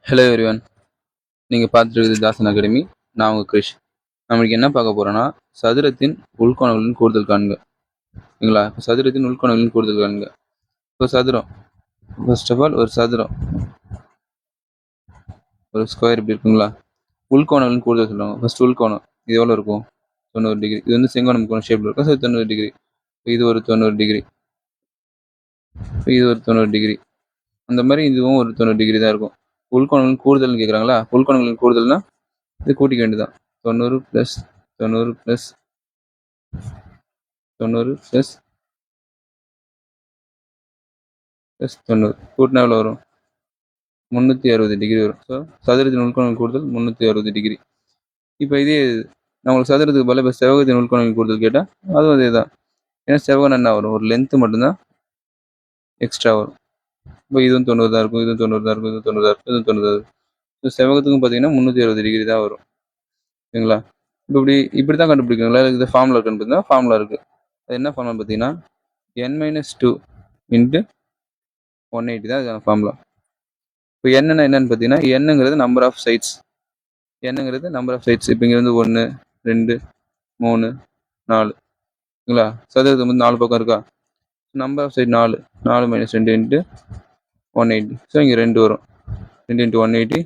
Hello everyone. நீங்கள் பார்த்துட்டு இருக்குது தாசன் அகாடமி. நான் உங்கள் கிரிஷ். நம்மளுக்கு என்ன பார்க்க போகிறோன்னா, சதுரத்தின் உள்கோணங்களின் கூடுதல் காண்க. சரிங்களா? இப்போ சதுரத்தின் உள்கோணங்களின் கூடுதல் காண்க. இப்போ சதுரம், ஃபர்ஸ்ட் ஆஃப் ஆல் ஒரு சதுரம், ஒரு ஸ்கொயர் இப்படி இருக்குங்களா? உள்கோணங்களின் கூடுதல் சொல்லுவாங்க. ஃபர்ஸ்ட் உள்கோணம் இது எவ்வளோ இருக்கும்? 90 டிகிரி. இது வந்து செங்கோணம் கோணம் ஷேப்பில் இருக்கும். So 90 degree. இது ஒரு 90 டிகிரி, இது ஒரு 90 டிகிரி. அந்த மாதிரி இதுவும் ஒரு 90 டிகிரி தான் இருக்கும். உள்கோணங்களின் கூடுதல்னு கேட்குறாங்களா? உள்கோணங்களின் கூடுதல்னா இது கூட்டிக்க வேண்டியதான். 90 + 90 + 90 + 90 கூட்டினா எவ்வளோ வரும்? 360 டிகிரி வரும். ஸோ சதுரத்தின் உள்கோணங்களின் கூடுதல் 360 டிகிரி. இப்போ இதே நம்மளுக்கு சதுரத்துக்கு பதிலாக இப்போ செவ்வகத்தின் உள்கோணங்களின் கூடுதல் கேட்டால் அதுவும் அதே தான். ஏன்னா செவ்வகம் என்ன வரும்? ஒரு லென்த்து மட்டும்தான் எக்ஸ்ட்ரா வரும். இப்போ இதுவும் 90 தான் இருக்கும், இதுவும் 90 தான் இருக்கும், இதுவும் 90 தான் இருக்கும், இதுவும் 90 தான் இருக்கும். ஸோ செவ்வகத்துக்கும் பார்த்தீங்கன்னா 360 டிகிரி தான் வரும். சரிங்களா? இப்போ இப்படி தான் கண்டுபிடிக்கணுங்களா? இது ஃபார்முலா இருக்குன்னு பார்த்தீங்கன்னா ஃபார்முலா இருக்குது. அது என்ன ஃபார்முலா பார்த்தீங்கன்னா n-2 × 180 தான் இதுக்கான ஃபார்முலா. இப்போ என்னன்னு பார்த்தீங்கன்னா என்னங்கிறது நம்பர் ஆஃப் சைட்ஸ். என்னங்கிறது நம்பர் ஆஃப் சைட்ஸ். இப்போ இங்கே வந்து 1, 2, 3, 4. சரிங்களா? சதுரத்துக்கு வந்து 4 பக்கம் இருக்கா? Number of side 4. 4 - 2 × 180. ஸோ இங்கே 2 வரும். 2 × 180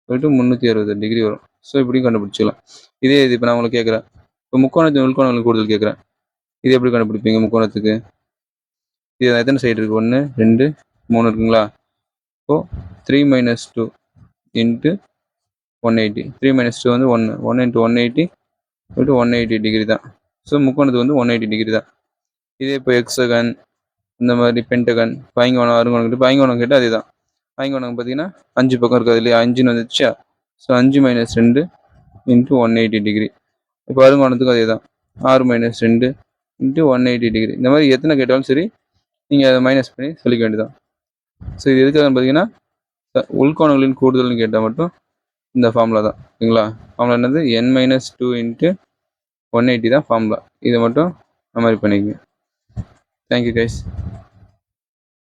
360 டிகிரி வரும். ஸோ இப்படியும் கண்டுபிடிச்சிக்கலாம். இதே இது இப்போ நான் உங்களுக்கு கேட்குறேன், இப்போ முக்கோணத்தின் உள்கோணங்களுக்கு கூடுதல் கேட்குறேன். இது எப்படி கண்டுபிடிப்பீங்க? முக்கோணத்துக்கு இது எத்தனை சைடு இருக்குது? 1, 2, 3 இருக்குங்களா? இப்போது 3 - 2 × 180. 3 - 2 வந்து 1. 1 × 180 180 டிகிரி தான். ஸோ முக்கோணத்துக்கு வந்து 180 டிகிரி தான். இதே இப்போ எக்ஸகன், இந்த மாதிரி பென்டகன், பைங்கோணம், அருங்கோணம், பைங்கோணம் கேட்டால் அதே தான். பைங்கோணம் பார்த்தீங்கன்னா 5 பக்கம் இருக்காது இல்லையா? 5ன்னு வந்துச்சா? So 5 - 2 × 180 degree. இப்போ அருங்கோணத்துக்கும் அதே தான். 6 - 2 × 180 டிகிரி. இந்த மாதிரி எத்தனை கேட்டாலும் சரி நீங்கள் அதை மைனஸ் பண்ணி சொல்லிக்க வேண்டியதான். ஸோ இது எதுக்காக பார்த்தீங்கன்னா உள்கோணங்களின் கூடுதல்னு கேட்டால் மட்டும் இந்த ஃபார்முலா தான். சரிங்களா? ஃபார்முலா என்னது? n-2 × 180 தான் ஃபார்முலா. இதை மட்டும் அந்த மாதிரி பண்ணிக்கங்க. Thank you guys.